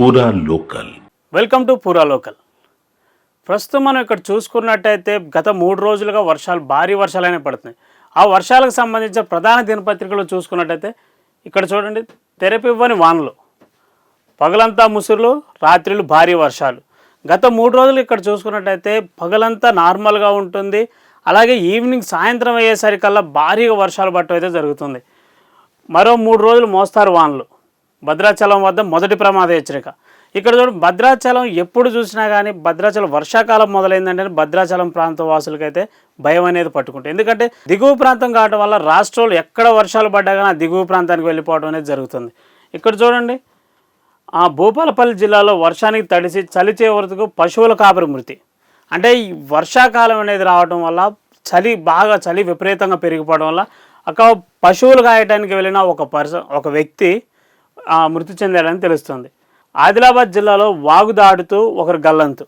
పూరా local. Welcome to పూరా local. ప్రస్తుతం మనం ఇక్కడ చూసుకున్నట్టయితే గత 3 రోజులుగా భారీ వర్షాలనే పడుతున్నాయి. ఆ వర్షాలకు సంబంధించిన ప్రధాన దినపత్రికలు చూసుకున్నట్టయితే ఇక్కడ చూడండి, తెరపివ్వని వానలు, పగలంతా ముసురులు, రాత్రులు భారీ వర్షాలు. గత 3 రోజులు ఇక్కడ చూసుకున్నట్టయితే పగలంతా నార్మల్గా ఉంటుంది, అలాగే ఈవినింగ్ సాయంత్రం అయ్యేసరికల్లా భారీగా వర్షాలు పట్టడం అయితే జరుగుతుంది. మరో 3 రోజులు మోస్తారు వానలు. భద్రాచలం వద్ద మొదటి ప్రమాద హెచ్చరిక. ఇక్కడ చూడండి, భద్రాచలం ఎప్పుడు చూసినా కానీ భద్రాచలం వర్షాకాలం మొదలైందంటే భద్రాచలం ప్రాంత వాసులకైతే భయం అనేది పట్టుకుంటుంది. ఎందుకంటే దిగువ ప్రాంతం కావడం వల్ల రాష్ట్రంలో ఎక్కడ వర్షాలు పడ్డా కానీ ఆ దిగువ ప్రాంతానికి వెళ్ళిపోవడం అనేది జరుగుతుంది. ఇక్కడ చూడండి, ఆ భూపాలపల్లి జిల్లాలో వర్షానికి తడిసి చలి వరకు పశువుల కాపరి మృతి. అంటే ఈ వర్షాకాలం అనేది రావడం వల్ల చలి విపరీతంగా పెరిగిపోవడం వల్ల అక్కడ పశువులు కాయడానికి వెళ్ళిన ఒక వ్యక్తి మృతి చెందాడని తెలుస్తుంది. ఆదిలాబాద్ జిల్లాలో వాగు దాటుతూ ఒకరు గల్లంతు.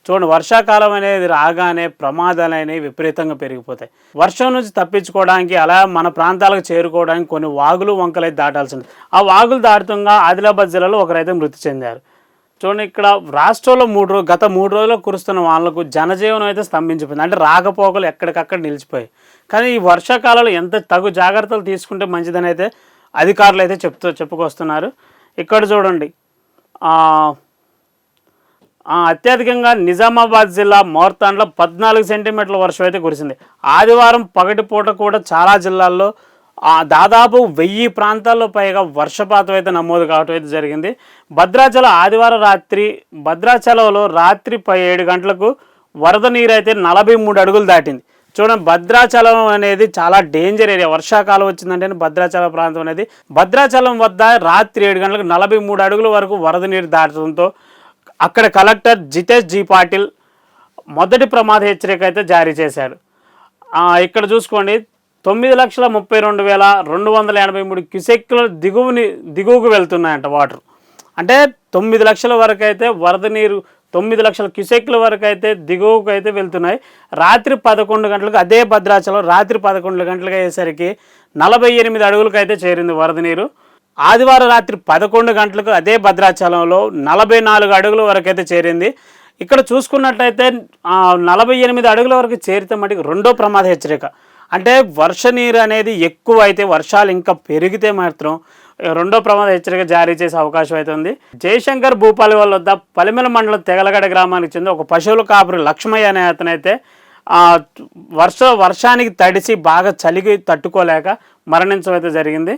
చూడండి, వర్షాకాలం అనేది రాగానే ప్రమాదాలు అనేవి విపరీతంగా పెరిగిపోతాయి. వర్షం నుంచి తప్పించుకోవడానికి అలా మన ప్రాంతాలకు చేరుకోవడానికి కొన్ని వాగులు వంకలు అయితే దాటాల్సి ఉంటుంది. ఆ వాగులు దాటుతుండగా ఆదిలాబాద్ జిల్లాలో ఒకరైతే మృతి చెందారు. చూడండి, ఇక్కడ రాష్ట్రంలో గత 3 రోజుల్లో కురుస్తున్న వానలకు జనజీవనం అయితే స్తంభించిపోయింది. అంటే రాకపోకలు ఎక్కడికక్కడ నిలిచిపోయాయి. కానీ ఈ వర్షాకాలంలో ఎంత తగు జాగ్రత్తలు తీసుకుంటే మంచిదని అయితే అధికారులు అయితే చెప్పుకొస్తున్నారు. ఇక్కడ చూడండి, అత్యధికంగా నిజామాబాద్ జిల్లా మోర్తాండ్లో 14 సెంటీమీటర్ల వర్షం అయితే కురిసింది. ఆదివారం పగటిపూట కూడా చాలా జిల్లాల్లో దాదాపు 1000 ప్రాంతాల్లో పైగా వర్షపాతం అయితే నమోదు కావడం అయితే జరిగింది. భద్రాచలంలో రాత్రి 7 గంటలకు వరద నీరు అయితే 43 అడుగులు దాటింది. చూడండి, భద్రాచలం అనేది చాలా డేంజర్ ఏరియా. వర్షాకాలం వచ్చిందంటే భద్రాచలం ప్రాంతం అనేది, భద్రాచలం వద్ద రాత్రి 7 గంటలకు 43 అడుగుల వరకు వరద నీరు దాటడంతో అక్కడ కలెక్టర్ జితేష్ జీ పాటిల్ మొదటి ప్రమాద హెచ్చరిక అయితే జారీ చేశాడు. ఇక్కడ చూసుకోండి, 9,32,283 క్యూసెక్ల దిగువకు వెళ్తున్నాయంట వాటర్. అంటే 9 లక్షల వరకు అయితే వరద నీరు, 9 లక్షల క్యూసెక్ల వరకు అయితే దిగువకు అయితే వెళ్తున్నాయి. రాత్రి 11 గంటలకు అదే భద్రాచలం రాత్రి 11 గంటలకు అయ్యేసరికి 48 అడుగులకు అయితే చేరింది వరద నీరు. ఆదివారం రాత్రి 11 గంటలకు అదే భద్రాచలంలో 44 అడుగుల వరకు అయితే చేరింది. ఇక్కడ చూసుకున్నట్లయితే 48 అడుగుల వరకు చేరితే మటుకు రెండో ప్రమాద హెచ్చరిక. అంటే వర్ష నీరు అనేది ఎక్కువ అయితే, వర్షాలు ఇంకా పెరిగితే మాత్రం రెండో ప్రమాద హెచ్చరిక జారీ చేసే అవకాశం అయితే ఉంది. జయశంకర్ భూపాలపల్లి వద్ద పలిమెల మండలం తెగలగడ గ్రామానికి చెందిన ఒక పశువుల కాపరి లక్ష్మయ్య అనే అతనైతే వర్షానికి తడిసి బాగా చలికి తట్టుకోలేక మరణించడం అయితే జరిగింది.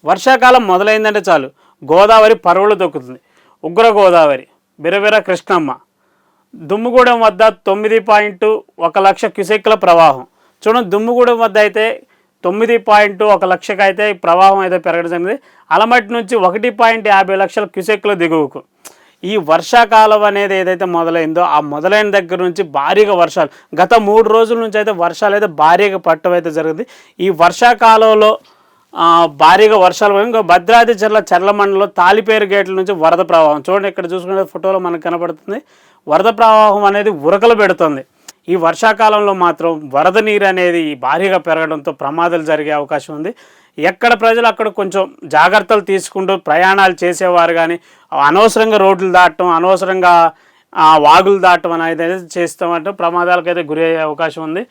వర్షాకాలం మొదలైందంటే చాలు గోదావరి పరువులు తొక్కుతుంది. ఉగ్ర గోదావరి బిరబిర కృష్ణమ్మ దుమ్ముగూడెం వద్ద 9.1 లక్ష క్యూసెక్ల ప్రవాహం. చూడండి, దుమ్ముగూడెం వద్ద అయితే 9.1 లక్షకు అయితే ప్రవాహం అయితే పెరగడం జరిగింది. అలమటి నుంచి 1.50 లక్షల క్యూసెక్ల దిగువకు. ఈ వర్షాకాలం అనేది ఏదైతే మొదలైందో ఆ మొదలైన దగ్గర నుంచి భారీగా వర్షాలు, గత 3 రోజుల నుంచి అయితే వర్షాలు అయితే భారీగా పట్టడం అయితే జరిగింది. ఈ వర్షాకాలంలో భారీగా వర్షాలు ఇంకా భద్రాద్రి జిల్లా చర్ల మండలంలో తాలిపేరు గేట్ల నుంచి వరద ప్రవాహం. చూడండి, ఇక్కడ చూసుకునే ఫోటోలో మనకు కనపడుతుంది. వరద ప్రవాహం అనేది ఉరకలు పెడుతుంది. ఈ వర్షాకాలంలో మాత్రం వరద నీరు అనేది భారీగా పెరగడంతో ప్రమాదాలు జరిగే అవకాశం ఉంది. ఎక్కడ ప్రజలు అక్కడ కొంచెం జాగ్రత్తలు తీసుకుంటూ ప్రయాణాలు చేసేవారు కానీ అనవసరంగా రోడ్లు దాటడం, అనవసరంగా వాగులు దాటడం అనేది చేస్తామంటే ప్రమాదాలకైతే గురి అయ్యే అవకాశం ఉంది.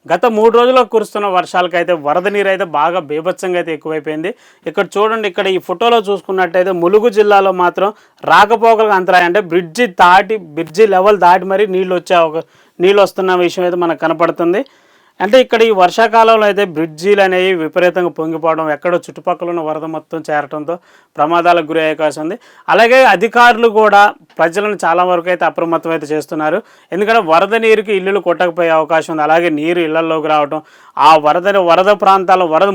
గత 3 రోజుల్లో కురుస్తున్న వర్షాలకైతే వరద నీరు అయితే బాగా బీభత్సంగా అయితే ఎక్కువైపోయింది. ఇక్కడ చూడండి, ఇక్కడ ఈ ఫోటోలో చూసుకున్నట్టయితే ములుగు జిల్లాలో మాత్రం రాకపోకలకు అంతరాయం. అంటే బ్రిడ్జి లెవెల్ దాటి మరీ నీళ్ళు వస్తున్న విషయం అయితే మనకు కనపడుతుంది. అంటే ఇక్కడ ఈ వర్షాకాలంలో అయితే బ్రిడ్జీలు అనేవి విపరీతంగా పొంగిపోవడం, ఎక్కడో చుట్టుపక్కల ఉన్న వరద మొత్తం చేరడంతో ప్రమాదాలకు గురి అయ్యే అవకాశం ఉంది. అలాగే అధికారులు కూడా ప్రజలను చాలా వరకు అయితే అప్రమత్తం అయితే చేస్తున్నారు. ఎందుకంటే వరద నీరుకి ఇల్లులు కొట్టకపోయే అవకాశం ఉంది. అలాగే నీరు ఇళ్లలోకి రావడం, ఆ వరద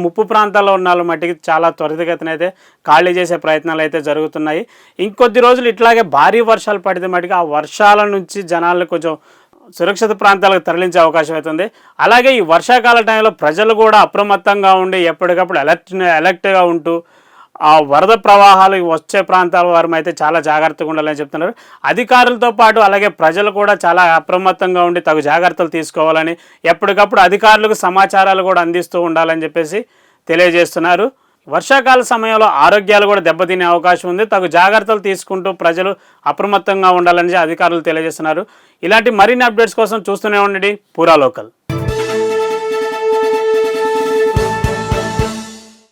ముప్పు ప్రాంతాల్లో ఉన్న వాళ్ళ మట్టికి చాలా త్వరితగతినైతే ఖాళీ చేసే ప్రయత్నాలు అయితే జరుగుతున్నాయి. ఇంకొద్ది రోజులు ఇట్లాగే భారీ వర్షాలు పడితే మటుకు ఆ వర్షాల నుంచి జనాలను కొంచెం సురక్షిత ప్రాంతాలకు తరలించే అవకాశం అవుతుంది. అలాగే ఈ వర్షాకాల టైంలో ప్రజలు కూడా అప్రమత్తంగా ఉండి ఎప్పటికప్పుడు అలర్ట్గా ఉంటూ ఆ వరద ప్రవాహాలు వచ్చే ప్రాంతాల వారు అయితే చాలా జాగ్రత్తగా ఉండాలని చెప్తున్నారు. అధికారులతో పాటు అలాగే ప్రజలు కూడా చాలా అప్రమత్తంగా ఉండి తగు జాగ్రత్తలు తీసుకోవాలని, ఎప్పటికప్పుడు అధికారులకు సమాచారాలు కూడా అందిస్తూ ఉండాలని చెప్పేసి తెలియజేస్తున్నారు. వర్షాకాల సమయంలో ఆరోగ్యాలు కూడా దెబ్బతినే అవకాశం ఉంది. తగు జాగ్రత్తలు తీసుకుంటూ ప్రజలు అప్రమత్తంగా ఉండాలని అధికారులు తెలియజేస్తున్నారు. ఇలాంటి మరిన్ని అప్డేట్స్ కోసం చూస్తూనే ఉండండి పూరా లోకల్.